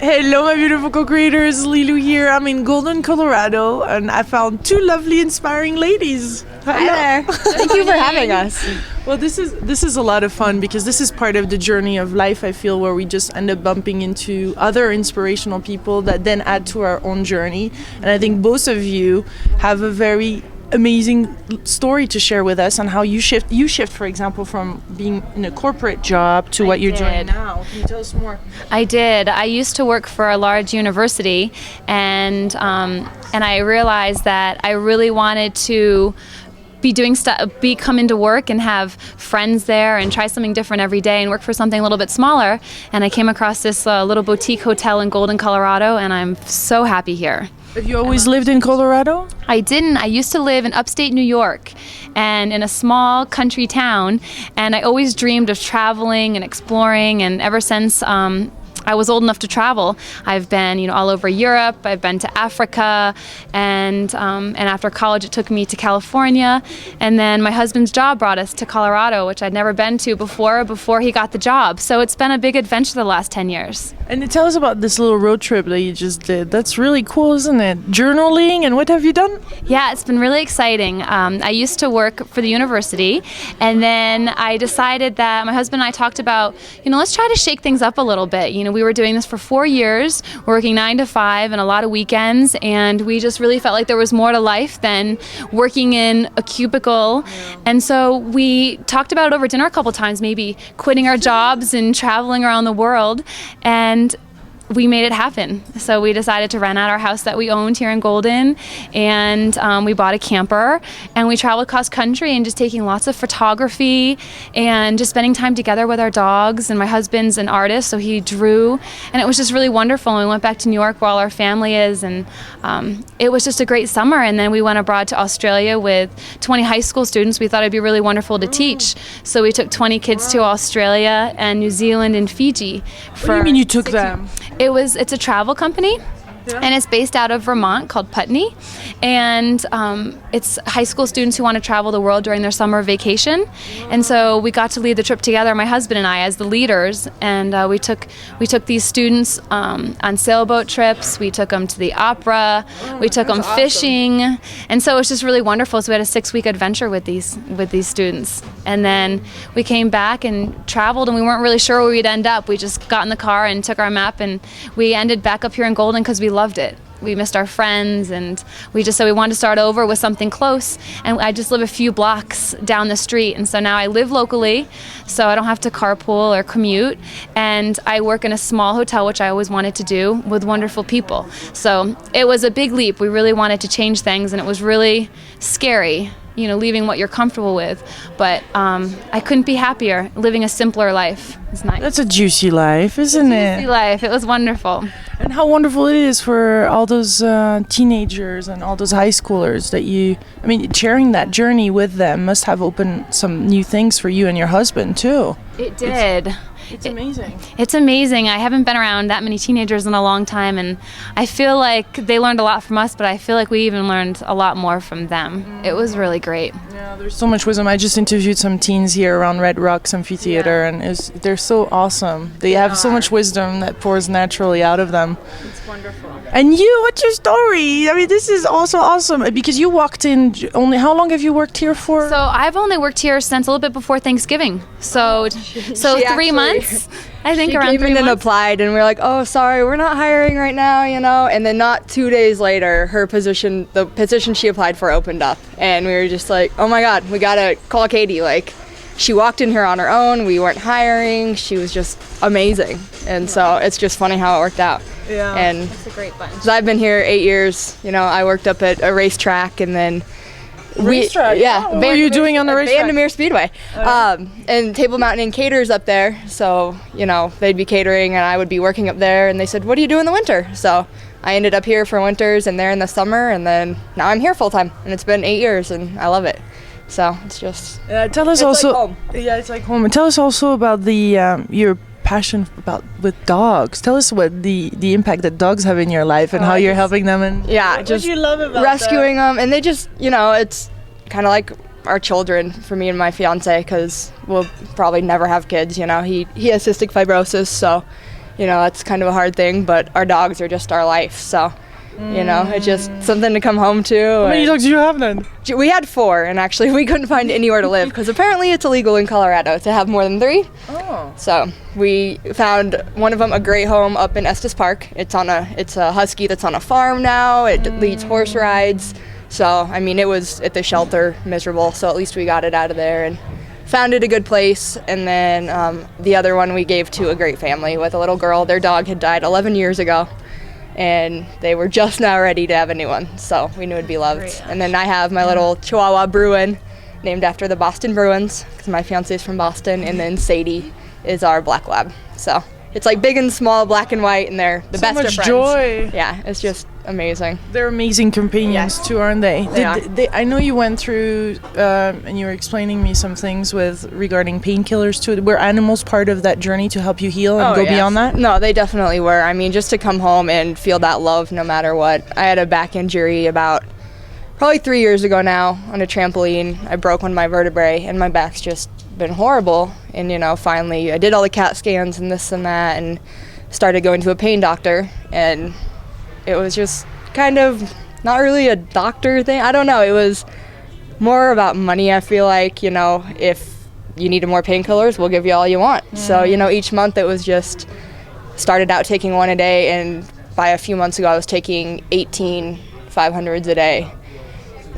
Hello, my beautiful co-creators. Lilou here. I'm in Golden, Colorado, and I found two lovely, inspiring ladies. Hi there. Thank you for having us. Well, this is a lot of fun because this is part of the journey of life, I feel, where we just end up bumping into other inspirational people that then add to our own journey. And I think both of you have a very amazing story to share with us on how you shift, for example, from being in a corporate job to what you're doing now. Can you tell us more? I did. I used to work for a large university, and I realized that I really wanted to come into work and have friends there and try something different every day and work for something a little bit smaller. And I came across this little boutique hotel in Golden, Colorado, and I'm so happy here. Have you always lived in Colorado? I didn't. I used to live in upstate New York and in a small country town, and I always dreamed of traveling and exploring, and ever since I was old enough to travel, I've been, all over Europe. I've been to Africa, and after college, it took me to California, and then my husband's job brought us to Colorado, which I'd never been to before he got the job. So it's been a big adventure the last 10 years. And tell us about this little road trip that you just did. That's really cool, isn't it? Journaling, and what have you done? Yeah, it's been really exciting. I used to work for the university, and then I decided that my husband and I talked about, let's try to shake things up a little bit. We were doing this for 4 years, working 9 to 5 and a lot of weekends, and we just really felt like there was more to life than working in a cubicle. Yeah. And so we talked about it over dinner a couple times, maybe quitting our jobs and traveling around the world, and we made it happen. So we decided to rent out our house that we owned here in Golden, and we bought a camper, and we traveled cross country and just taking lots of photography and just spending time together with our dogs. And my husband's an artist, so he drew, and it was just really wonderful. And we went back to New York where all our family is, and it was just a great summer. And then we went abroad to Australia with 20 high school students. We thought it'd be really wonderful to teach, so we took 20 kids to Australia and New Zealand and Fiji. What do you mean you took them? It's a travel company. Yeah. And it's based out of Vermont, called Putney, and it's high school students who want to travel the world during their summer vacation. And so we got to lead the trip together, my husband and I, as the leaders, and we took these students on sailboat trips. We took them to the opera. We took them fishing, and so it was just really wonderful. So we had a 6-week adventure with these students, and then we came back and traveled, and we weren't really sure where we'd end up. We just got in the car and took our map, and we ended back up here in Golden because we loved it. We missed our friends, and we just said we wanted to start over with something close, and I just live a few blocks down the street, and so now I live locally, so I don't have to carpool or commute, and I work in a small hotel, which I always wanted to do, with wonderful people. So it was a big leap. We really wanted to change things, and it was really scary, leaving what you're comfortable with, but I couldn't be happier. Living a simpler life is nice. That's a juicy life, isn't it? Juicy life. It was wonderful. And how wonderful it is for all those teenagers and all those high schoolers that sharing that journey with them must have opened some new things for you and your husband too. It did. It's amazing. It's amazing. I haven't been around that many teenagers in a long time, and I feel like they learned a lot from us, but I feel like we even learned a lot more from them. It was really great. Yeah, there's so much wisdom. I just interviewed some teens here around Red Rocks Amphitheater, and they're so awesome. They have so much wisdom that pours naturally out of them. It's wonderful. And you, what's your story? This is also awesome because you walked in only, how long have you worked here for? So I've only worked here since a little bit before Thanksgiving. So 3 months. I think around 3 months. She came in and applied, and we were like, oh, sorry, we're not hiring right now, And then not 2 days later, the position she applied for opened up. And we were just like, oh my God, we gotta call Katie. She walked in here on her own. We weren't hiring. She was just amazing. And so it's just funny how it worked out. Yeah, and it's a great bunch. So I've been here 8 years. I worked up at a racetrack, and then racetrack. Yeah. What were you doing on the racetrack? Vandermeer Speedway. And Table Mountain Inn caters up there. So they'd be catering, and I would be working up there. And they said, "What do you do in the winter?" So I ended up here for winters, and there in the summer, and then now I'm here full time. And it's been 8 years, and I love it. So it's just. Tell us also. Like home. Yeah, it's like home. And tell us also about your passion with dogs. Tell us what the impact that dogs have in your life and how you're helping them. And what do you love about rescuing them, and they just it's kind of like our children for me and my fiance, because we'll probably never have kids. He has cystic fibrosis, so you know, that's kind of a hard thing, but our dogs are just our life, so, you know, it's just something to come home to. How many dogs do you have then? We had 4, and actually we couldn't find anywhere to live, because apparently it's illegal in Colorado to have more than 3. Oh. So we found one of them a great home up in Estes Park. It's a husky that's on a farm now. It leads horse rides. So, I mean, it was at the shelter miserable, so at least we got it out of there and found it a good place. And then the other one we gave to a great family with a little girl. Their dog had died 11 years ago, and they were just now ready to have a new one, so we knew it'd be loved. Great. And then I have my little Chihuahua Bruin, named after the Boston Bruins, because my fiance's from Boston, and then Sadie is our black lab. So it's like big and small, black and white, and they're the best of friends. So much joy. Yeah, it's just amazing. They're amazing companions too, aren't they? I know you went through and you were explaining me some things regarding painkillers too. Were animals part of that journey to help you heal and go beyond that? No, they definitely were. I mean, just to come home and feel that love no matter what. I had a back injury about probably 3 years ago now on a trampoline. I broke one of my vertebrae, and my back's just been horrible. And, you know, finally I did all the CAT scans and this and that, and started going to a pain doctor, and it was just kind of not really a doctor thing. I don't know. It was more about money, I feel like. You know, if you needed more painkillers, we'll give you all you want. So, you know, each month it was just, started out taking one a day, and by a few months ago I was taking 18 500s a day.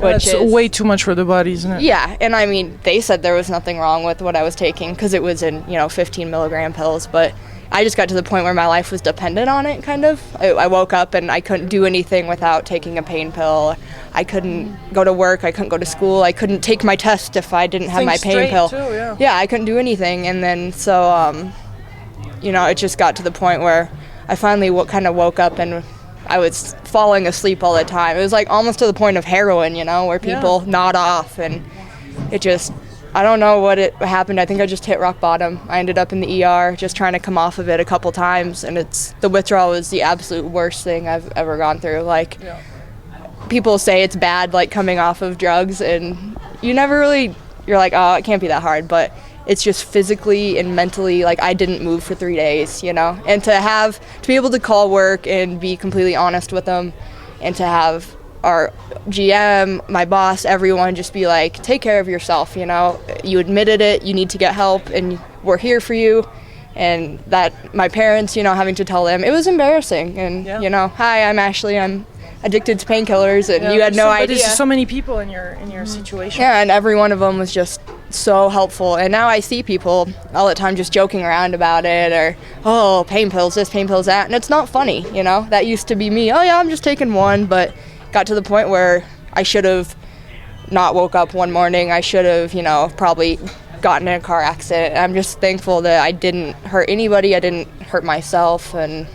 That's way too much for the body, isn't it? Yeah, and I mean, they said there was nothing wrong with what I was taking because it was in, 15 milligram pills, but I just got to the point where my life was dependent on it, kind of. I woke up and I couldn't do anything without taking a pain pill. I couldn't go to work, I couldn't go to school, I couldn't take my test if I didn't have my pain pill. Too, yeah. Yeah, I couldn't do anything, and then so, it just got to the point where I finally kind of woke up and I was falling asleep all the time. It was like almost to the point of heroin, where people nod off, and it just, I don't know what happened. I think I just hit rock bottom. I ended up in the ER just trying to come off of it a couple times, and the withdrawal was the absolute worst thing I've ever gone through. People say it's bad, like coming off of drugs, and you're like, oh, it can't be that hard, but it's just physically and mentally, like, I didn't move for 3 days, and to be able to call work and be completely honest with them, and to have our GM, my boss, everyone just be like, take care of yourself, you admitted it, you need to get help, and we're here for you. And that my parents, having to tell them, it was embarrassing, and hi, I'm Ashley, I'm addicted to painkillers, and you had no idea. But there's so many people in your situation. Yeah, and every one of them was just so helpful. And now I see people all the time just joking around about it, or, oh, pain pills this, pain pills that, and it's not funny, That used to be me. Oh yeah, I'm just taking one, but got to the point where I should have not woke up one morning. I should have, probably gotten in a car accident. I'm just thankful that I didn't hurt anybody, I didn't hurt myself. And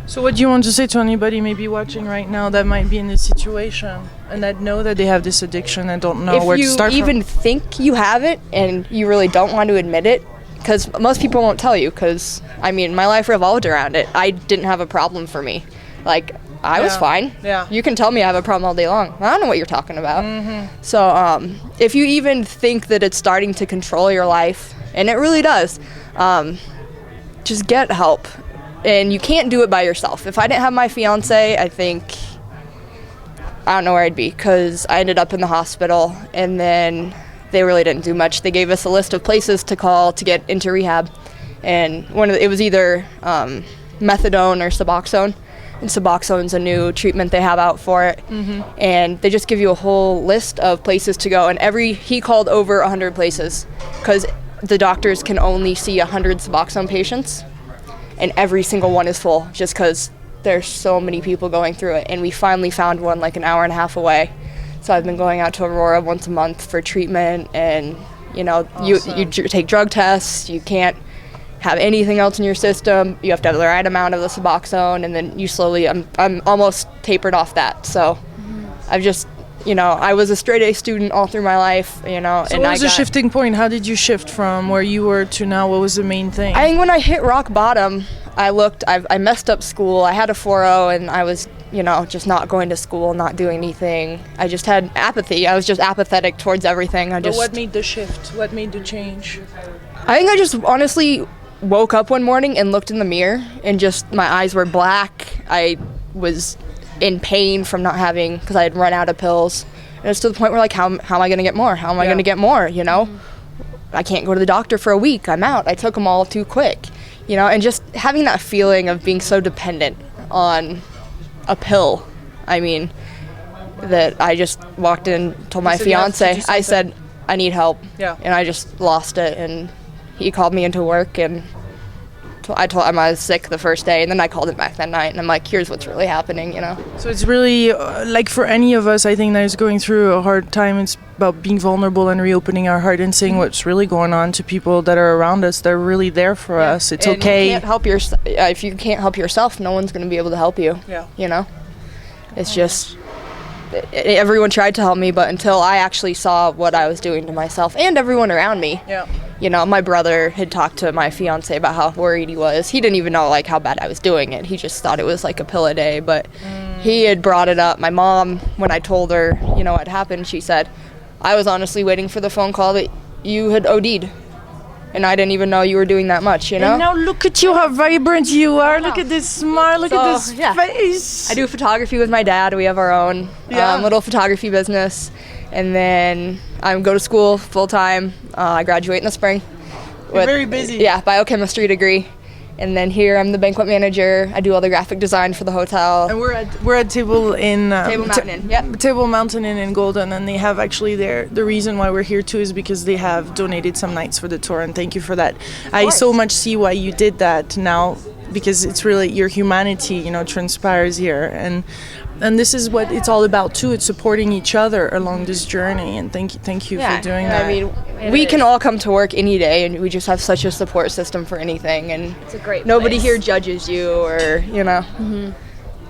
so what do you want to say to anybody maybe watching right now that might be in this situation and that know that they have this addiction and don't know where to start from? If you even think you have it and you really don't want to admit it, because most people won't tell you, because, my life revolved around it. I didn't have a problem for me. Like, I was fine. Yeah. You can tell me I have a problem all day long. I don't know what you're talking about. Mm-hmm. So if you even think that it's starting to control your life, and it really does, just get help. And you can't do it by yourself. If I didn't have my fiance, I don't know where I'd be, because I ended up in the hospital, and then they really didn't do much. They gave us a list of places to call to get into rehab, and it was either methadone or Suboxone. And Suboxone's a new treatment they have out for it. Mm-hmm. And they just give you a whole list of places to go. And he called over 100 places, because the doctors can only see 100 Suboxone patients. And every single one is full, just because there's so many people going through it. And we finally found one like an hour and a half away. So I've been going out to Aurora once a month for treatment. And, awesome. you take drug tests. You can't have anything else in your system. You have to have the right amount of the Suboxone, and then you slowly, I'm almost tapered off that. So I've just, I was a straight A student all through my life, So what was the shifting point? How did you shift from where you were to now? What was the main thing? I think when I hit rock bottom, I messed up school. I had a 4.0, and I was, just not going to school, not doing anything. I just had apathy. I was just apathetic towards everything. But what made the shift? What made the change? I think I just honestly woke up one morning and looked in the mirror and just my eyes were black. I was in pain from not having, because I had run out of pills. And it's to the point where like, how am I going to get more? How am I going to get more, you know? I can't go to the doctor for a week. I'm out. I took them all too quick, you know? And just having that feeling of being so dependent on a pill. I mean, that I just walked in, told my fiance, I said, I need help. Yeah. And I just lost it. And he called me into work, and I told him I was sick the first day, and then I called him back that night, and I'm like, here's what's really happening, you know? So it's really, like for any of us, I think that is going through a hard time, it's about being vulnerable and reopening our heart and saying what's really going on to people that are around us. They're really there for us. It's and okay. You can't help if you can't help yourself, no one's going to be able to help you. Yeah. You know? It's just, everyone tried to help me, but until I actually saw what I was doing to myself and everyone around me. Yeah. You know, my brother had talked to my fiance about how worried he was. He didn't even know like how bad I was doing it. He just thought it was like a pill a day, but he had brought it up. My mom, when I told her, you know, what happened, she said, I was honestly waiting for the phone call that you had OD'd. And I didn't even know you were doing that much, you know? And now look at you, how vibrant you are. Look at this smile, look at this face. I do photography with my dad. We have our own little photography business. And then I go to school full-time. I graduate in the spring. You're very busy. Yeah, biochemistry degree. And then here I'm the banquet manager. I do all the graphic design for the hotel. And we're at Table Inn. Table Mountain Inn, yep. Table Mountain Inn in Golden, and they have actually the reason why we're here too is because they have donated some nights for the tour, and thank you for that. I so much see why you did that now, because it's really your humanity, you know, transpires here, and this is what it's all about too. It's supporting each other along this journey, and thank you for doing that. I mean, we can all come to work any day, and we just have such a support system for anything, and It's a great nobody place. here judges you, or you know.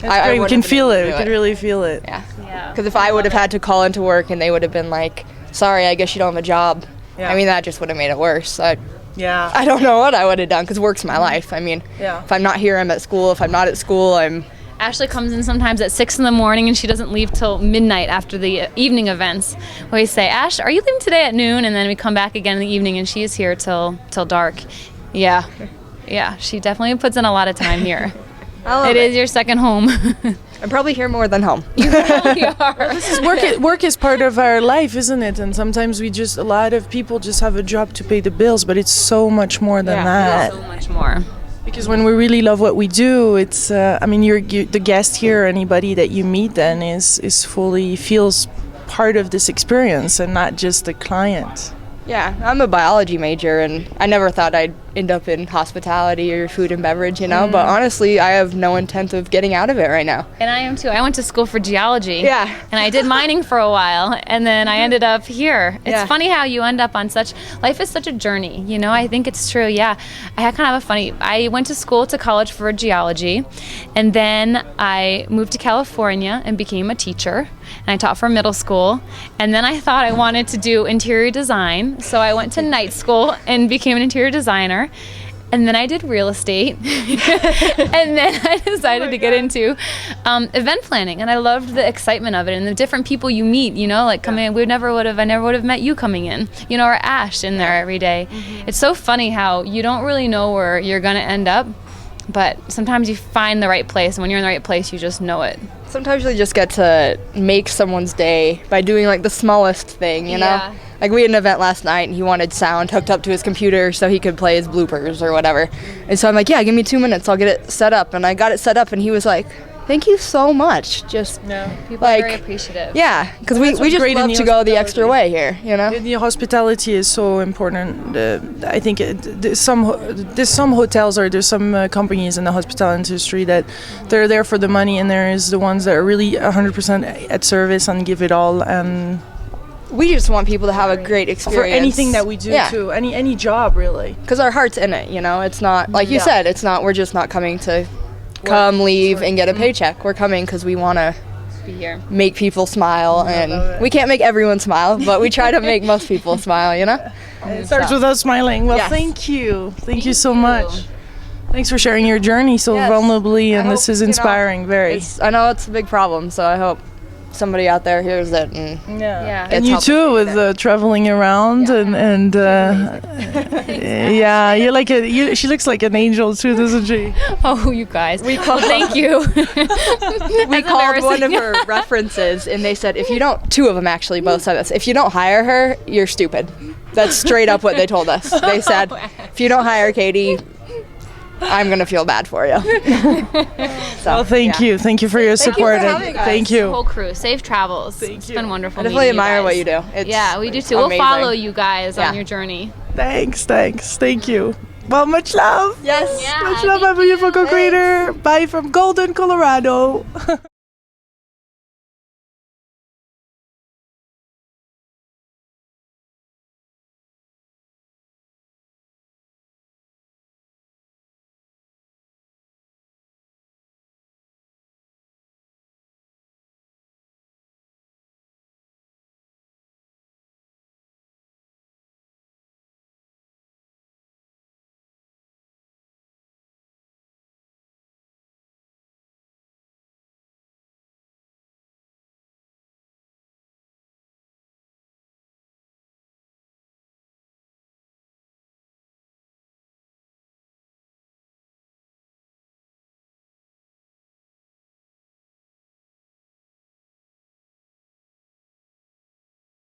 That's great. We can feel it. We do can really feel it. Yeah. Because if I would have had to call into work and they would have been like, "Sorry, I guess you don't have a job," Yeah. I mean, that just would have made it worse. Yeah. I don't know what I would have done, because work's my life. I mean, if I'm not here, I'm at school. If I'm not at school, I'm... Ashley comes in sometimes at 6 a.m. and she doesn't leave till midnight after the evening events. We say, Ash, are you leaving today at noon? And then we come back again in the evening, and she is here till dark. Yeah, she definitely puts in a lot of time here. It is your second home. I'm probably here more than home. You really are. Work is part of our life, isn't it? And sometimes a lot of people just have a job to pay the bills, but it's so much more than that. So much more. Because when we really love what we do, it's, I mean, you're the guest here, anybody that you meet then is fully feels part of this experience and not just the client. Yeah, I'm a biology major, and I never thought I'd end up in hospitality or food and beverage, you know, but honestly, I have no intent of getting out of it right now. And I am too. I went to school for geology. Yeah. And I did mining for a while, and then I ended up here. It's funny how you end up on life is such a journey, you know, I think it's true, yeah. I had kind of I went to college for geology, and then I moved to California and became a teacher, and I taught for middle school, and then I thought I wanted to do interior design, so I went to night school and became an interior designer. And then I did real estate, and then I decided to get into event planning, and I loved the excitement of it and the different people you meet. You know, like coming in, I never would have met you coming in. You know, or Ash in there every day. It's so funny how you don't really know where you're gonna end up, but sometimes you find the right place, and when you're in the right place, you just know it. Sometimes you just get to make someone's day by doing like the smallest thing, you know? Yeah. Like we had an event last night, and he wanted sound hooked up to his computer so he could play his bloopers or whatever. And so I'm like, yeah, give me 2 minutes, I'll get it set up. And I got it set up, and he was like, thank you so much. Just People are very appreciative. Yeah, because we just love to go the extra way here, you know? The hospitality is so important. I think there's some hotels or there's some companies in the hospitality industry that they're there for the money, and there is the ones that are really 100% at service and give it all. And we just want people to have a great experience. For anything that we do too, any job really. Because our heart's in it, you know? It's not, like you said, we're just not coming to come, leave, and get a paycheck. We're coming because we want to Be here. make people smile, and we can't make everyone smile, but we try to make most people smile, you know? It starts with us smiling. Well, thank you so much. Thanks for sharing your journey so vulnerably, and this is inspiring. I know it's a big problem, so I hope somebody out there hears it. And Yeah. And you too, with traveling around and yeah, you're like she looks like an angel too, doesn't she? Oh, you guys. Well, thank you. We called one of her references, and they said, if you don't, two of them actually both said this, if you don't hire her, you're stupid. That's straight up what they told us. They said, if you don't hire Katie, I'm going to feel bad for you. So, well, thank you. Thank you for your support. Thank The you. whole crew. Safe travels. It's been wonderful. I definitely meeting you admire guys. what you do. It's Yeah, we do too. amazing. We'll follow you guys Yeah. on your journey. Thanks. Thank you. Well, much love. Yes. Yeah, Much love, my beautiful co-creator. Bye from Golden, Colorado.